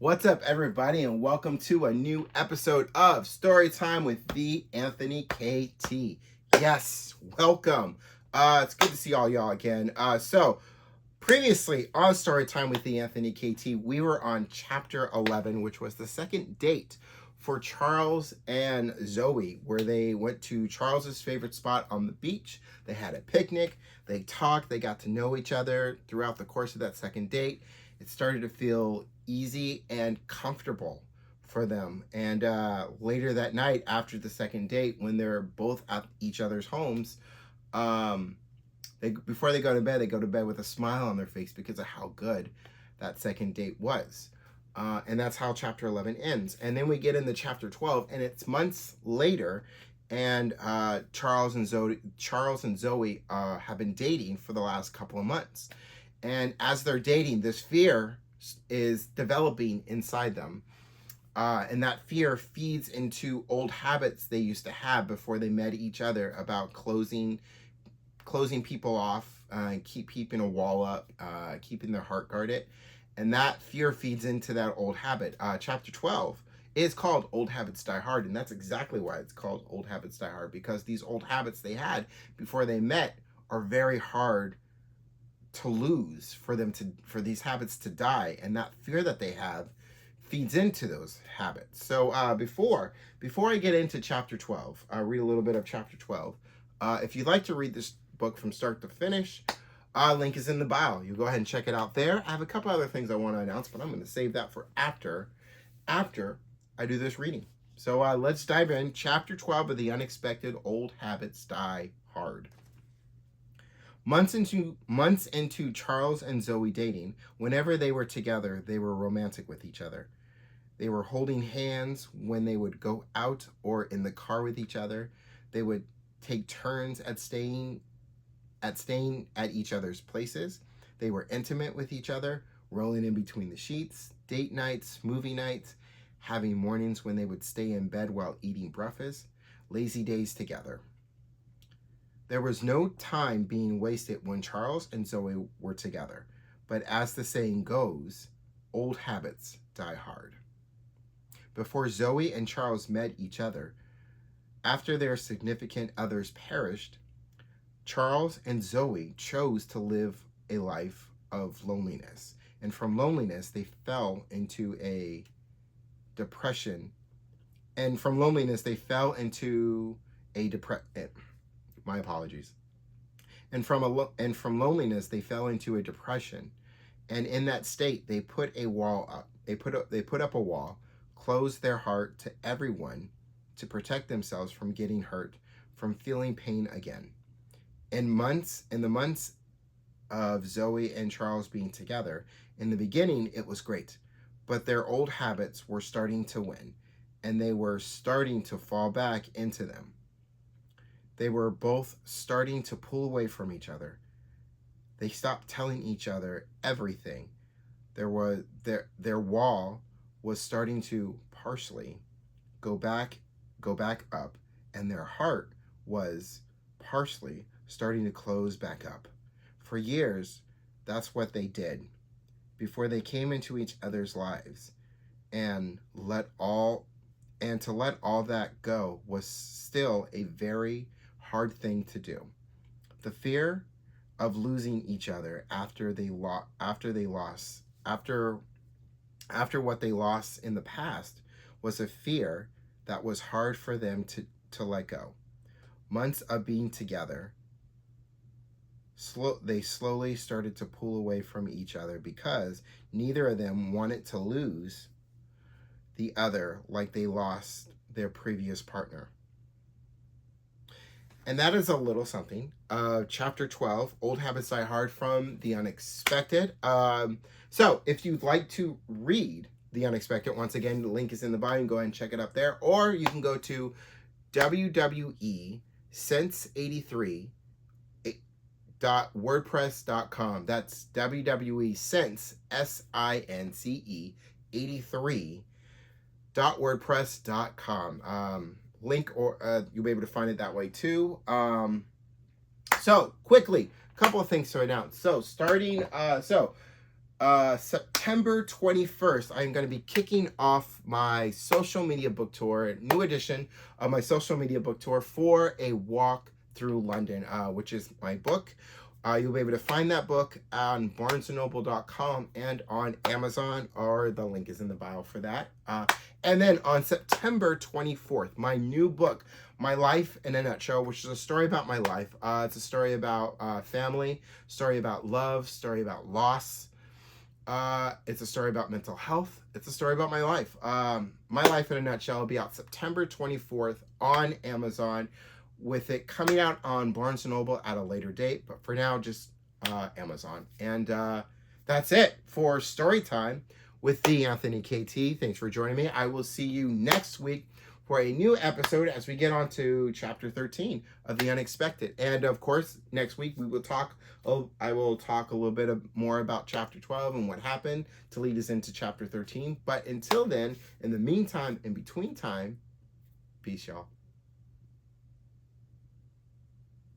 What's up, everybody, and welcome to a new episode of Storytime with the Anthony KT. Yes, welcome. It's good to see all y'all again. So previously on Storytime with the Anthony KT, we were on chapter 11, which was the second date for Charles and Zoey, where they went to Charles's favorite spot on the beach. They had a picnic, they talked, they got to know each other throughout the course of that second date. It started to feel easy and comfortable for them. And later that night, after the second date, when they're both at each other's homes, before they go to bed with a smile on their face because of how good that second date was. And that's how chapter 11 ends. And then we get into chapter 12, and it's months later, and Charles and Zoey have been dating for the last couple of months. And as they're dating, this fear is developing inside them. And that fear feeds into old habits they used to have before they met each other about closing people off, keeping a wall up, keeping their heart guarded. And that fear feeds into that old habit. Chapter 12 is called Old Habits Die Hard. And that's exactly why it's called Old Habits Die Hard, because these old habits they had before they met are very hard to lose, for these habits to die, and that fear that they have feeds into those habits. So before I get into chapter 12, I'll read a little bit of chapter 12. If you'd like to read this book from start to finish, link is in the bio. You go ahead and check it out there. I have a couple other things I want to announce, but I'm going to save that for after I do this reading. So let's dive in. Chapter 12 of The Unexpected Old Habits Die Hard. Months into Charles and Zoey dating, whenever they were together, they were romantic with each other. They were holding hands when they would go out or in the car with each other. They would take turns at staying at each other's places. They were intimate with each other, rolling in between the sheets, date nights, movie nights, having mornings when they would stay in bed while eating breakfast, lazy days together. There was no time being wasted when Charles and Zoey were together, but as the saying goes, old habits die hard. Before Zoey and Charles met each other, after their significant others perished, Charles and Zoey chose to live a life of loneliness. And from loneliness, they fell into a depression. And from loneliness, they fell into a depression. My apologies. And from loneliness, they fell into a depression. And in that state, they put a wall up. They put up a wall, closed their heart to everyone to protect themselves from getting hurt, from feeling pain again. In the months of Zoey and Charles being together, in the beginning, it was great. But their old habits were starting to win, and they were starting to fall back into them. They were both starting to pull away from each other. They stopped telling each other everything. Their wall was starting to partially go back up, and their heart was partially starting to close back up. For years, that's what they did before they came into each other's lives, and to let all that go was still a very hard thing to do. The fear of losing each other after what they lost in the past was a fear that was hard for them to let go. Months of being together, they slowly started to pull away from each other because neither of them wanted to lose the other like they lost their previous partner. And that is a little something. Chapter 12, Old Habits Die Hard from The Unexpected. So if you'd like to read The Unexpected, once again, the link is in the bio. You can go ahead and check it up there. Or you can go to www.sense83.wordpress.com. That's www.sense, SINCE 83.wordpress.com. Link, or you'll be able to find it that way too. So quickly, a couple of things to announce. So September 21st, I'm going to be kicking off my social media book tour, new edition of my social media book tour for A Walk Through London, which is my book. You'll be able to find that book on barnesandnoble.com and on Amazon, or the link is in the bio for that. And then on September 24th, my new book, My Life in a Nutshell, which is a story about my life. It's a story about family, story about love, story about loss. It's a story about mental health. It's a story about my life. My Life in a Nutshell will be out September 24th on Amazon, with it coming out on Barnes & Noble at a later date. But for now, just Amazon. And that's it for story time with the Anthony KT. Thanks for joining me. I will see you next week for a new episode as we get on to chapter 13 of The Unexpected. And of course, next week we will talk, I will talk a little bit more about chapter 12 and what happened to lead us into chapter 13. But until then, in the meantime, in between time, peace, y'all.